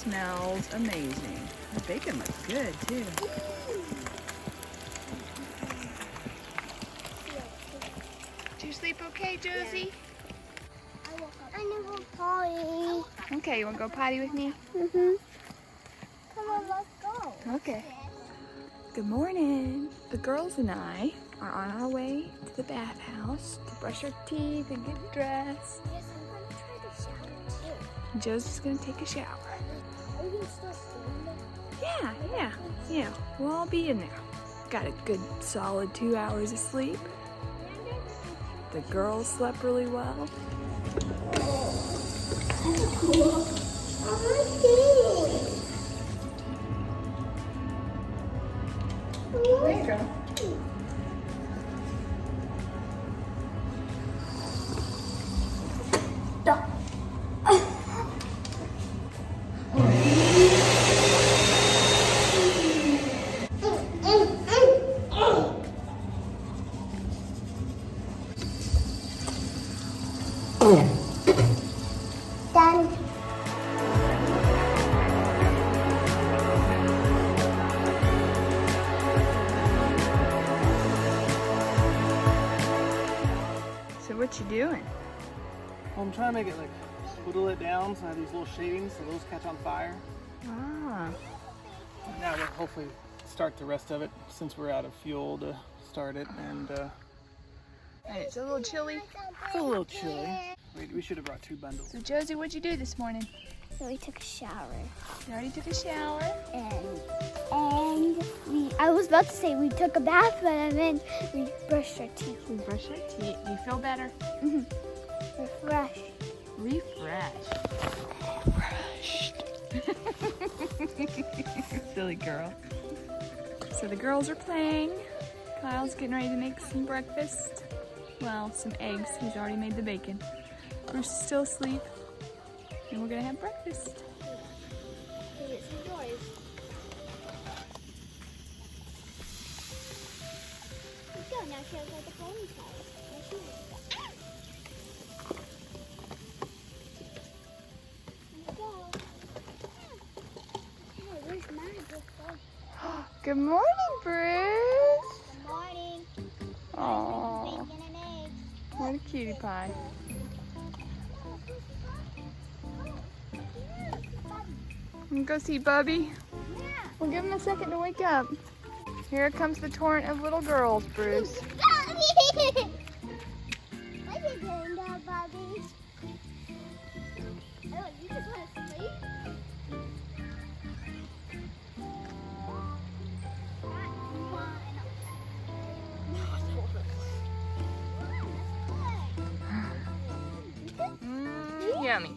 smells amazing. The bacon looks good too. Did you sleep okay, Josie? I woke up. I need to potty. Okay, you want to go potty with me? Come on, let's go. Okay. Good morning. The girls and I are on our way to the bathhouse to brush our teeth and get dressed. Yes, I'm gonna try to shower too. Josie's gonna take a shower. Are you still staying there? Yeah. We'll all be in there. Got a good solid 2 hours of sleep. The girls slept really well. There you go. Done. So what you doing? Well, I'm trying to make it like whittle it down so I have these little shavings so those catch on fire. Ah. And now we'll hopefully start the rest of it since we're out of fuel to start it. And It's a little chilly. it's a little chilly. We should have brought 2 bundles. So Josie, what'd you do this morning? So we took a shower. You already took a shower? And I was about to say we took a bath, but then we brushed our teeth. We brushed your teeth. You feel better? Refreshed. Refreshed. Silly girl. So the girls are playing. Kyle's getting ready to make some breakfast. Well, some eggs. He's already made the bacon. Bruce is still asleep. And we're gonna have breakfast. Get some joys. Let's go. Now she has like a ponytail. Now she Let's go. Hey, where's my Good morning, Bruce. Good morning. Aww, Bacon and eggs. what a cutie pie. I'm gonna go see Bubby. We'll give him a second to wake up. Here comes the torrent of little girls, Bruce. What are you doing now, Bobby? Oh, you just want to sleep? Yummy.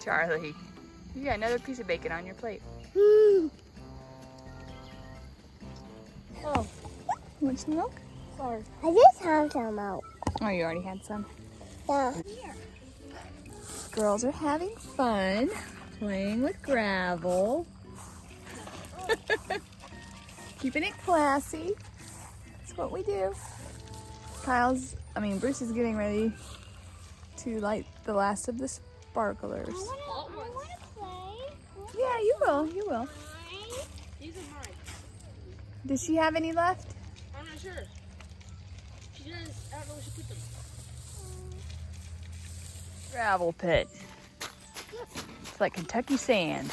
Charlie, you got another piece of bacon on your plate. Oh, you want some milk? Sorry. I just have some out. Oh, you already had some. Yeah. Girls are having fun playing with gravel. Keeping it classy. That's what we do. Bruce is getting ready to light the last of the sparklers. I want to play. Yeah, you will. These are mine. Does she have any left? I'm not sure. She doesn't. I don't know where she put them. Gravel pit. It's like Kentucky sand.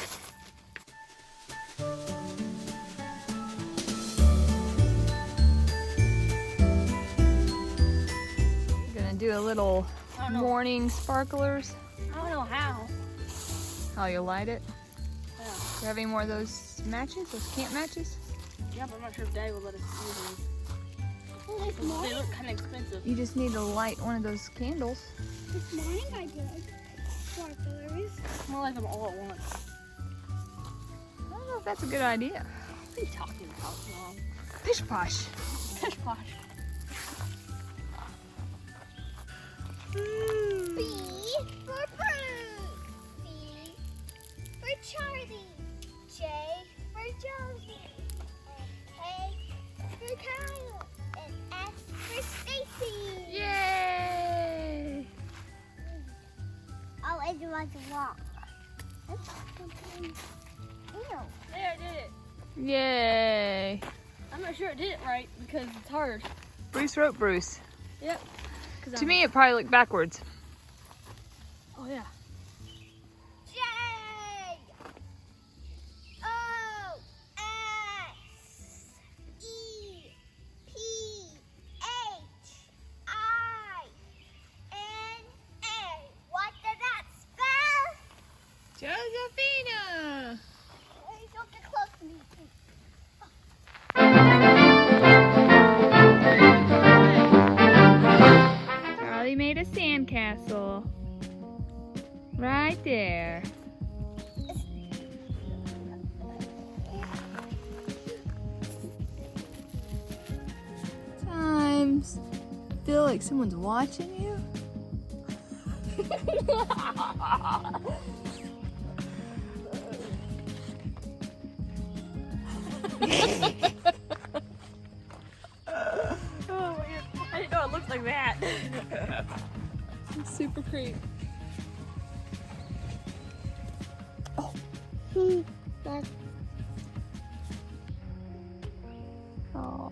Gonna do a little morning sparklers. I don't know how. How you light it? Yeah. Do you have any more of those matches, those camp matches? Yeah, but I'm not sure if Daddy will let us use Well, this them. They morning, look kind of expensive. You just need to light one of those candles. I did sparklers. I'm gonna light them all at once. I don't know if that's a good idea. What are you talking about, Mom? Pish posh. Pish posh. B for Bruce. C for Charlie. J for Josie. And K for Kyle. And S for Stacy. Yay! it was wrong. Ew. There, I did it. Yay. I'm not sure it did it right because it's hard. Bruce wrote Bruce. Yep. To me, it probably looked backwards. Oh yeah. J O S E P H I N A. What did that spell? Josephina. Please don't get close to me. Charlie made a sandcastle. Right there. Sometimes I feel like someone's watching you. Oh, I didn't know it looked like that. Super creep. Oh,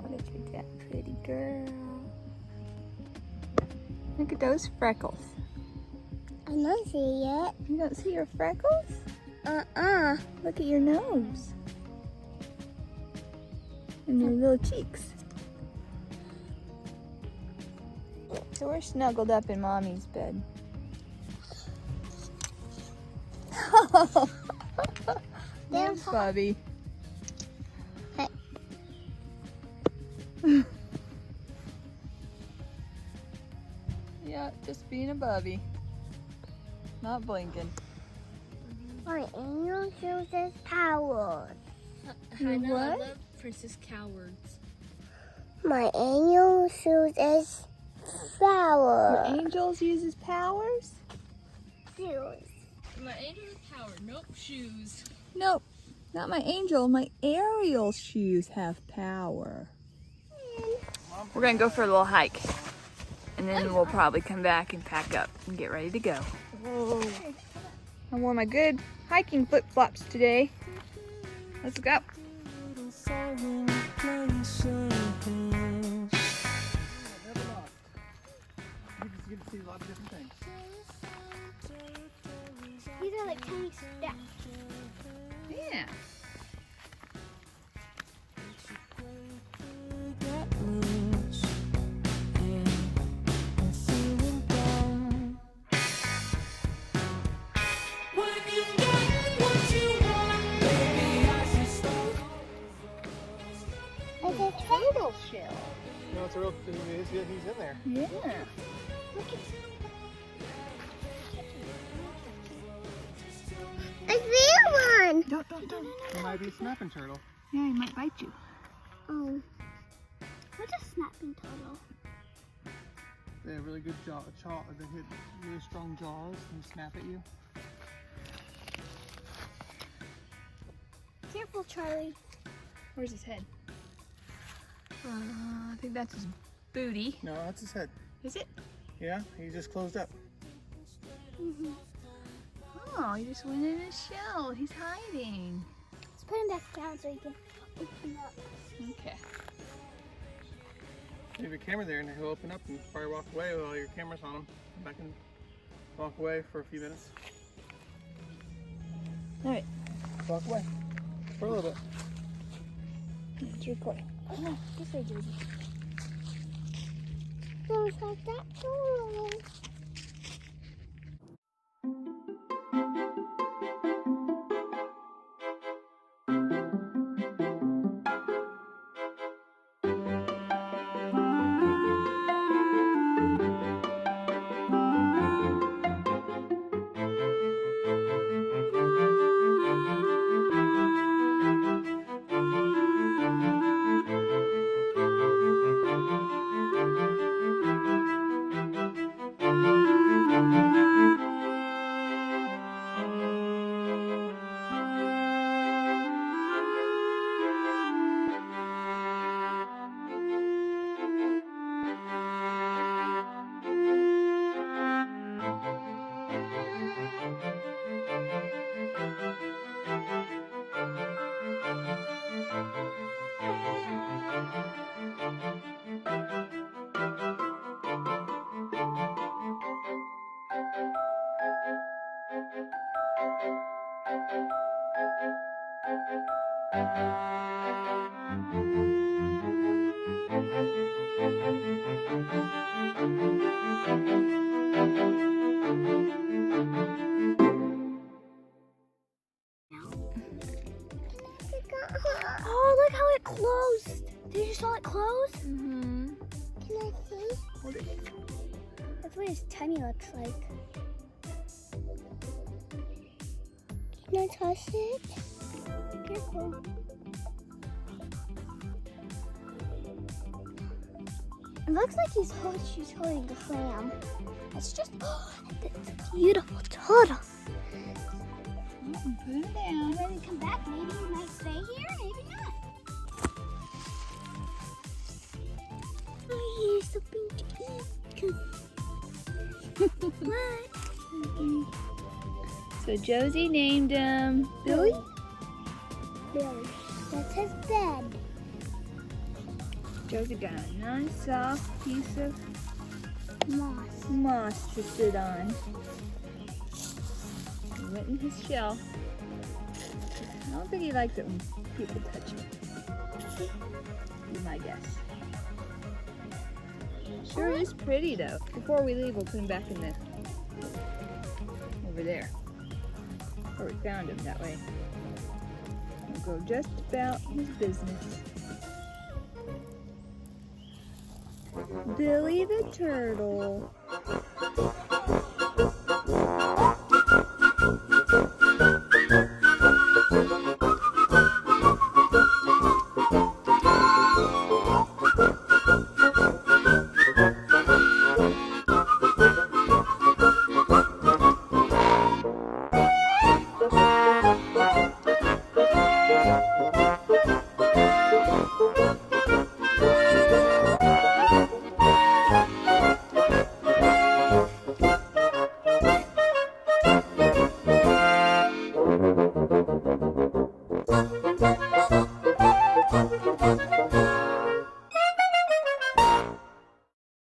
look at that pretty girl. Look at those freckles. I don't see it. You don't see your freckles? Look at your nose. And your little cheeks. So we're snuggled up in Mommy's bed. There's Bubby. Hey. Yeah, just being a Bubby. Not blinking. My angel chooses powers. You know, I what? love Princess Cowards. My angel chooses Your flowers. angels uses powers? My angel has power. Nope, shoes. Nope, not my angel. My Ariel shoes have power. We're gonna go for a little hike, and then we'll probably come back and pack up and get ready to go. Whoa. I wore my good hiking flip-flops today. Let's go. You get to see a lot of different things. These are like tiny steps. Yeah. It's a turtle shell. No, it's a real. He's in there. Yeah. A real one. Don't. It might be a snapping turtle. Yeah, he might bite you. Oh. What's a snapping turtle? They have really good jaw. They hit really strong jaws and snap at you. Careful, Charlie. Where's his head? I think that's his booty. No, that's his head. Is it? Yeah, he just closed up. Oh, he just went in his shell. He's hiding. Let's put him back down so he can open up. Okay. Leave your camera there and he'll open up and probably walk away while your camera's on him. Come back and walk away for a few minutes. All right. Walk away for a little bit. It's recording. Oh, this way, Josie. Don't like that turtle. Oh, look how it closed. Did you saw it close? Mm-hmm. Can I see? Hold it. That's what his tummy looks like. Can I touch it? Careful. It looks like she's holding the clam. It's just, it's a beautiful turtle. Put it down. When we come back, maybe he might stay here, maybe not. Oh, here's something to eat. What? So Josie named him Billy? Billy. That's his bed. Josie got a nice soft piece of Moss. to sit on. He went in his shell. I don't think he likes it when people touch him. Be my guess. Sure is pretty though. Before we leave, we'll put him back in the over there where we found him. That way, we'll go just about his business. Billy the turtle.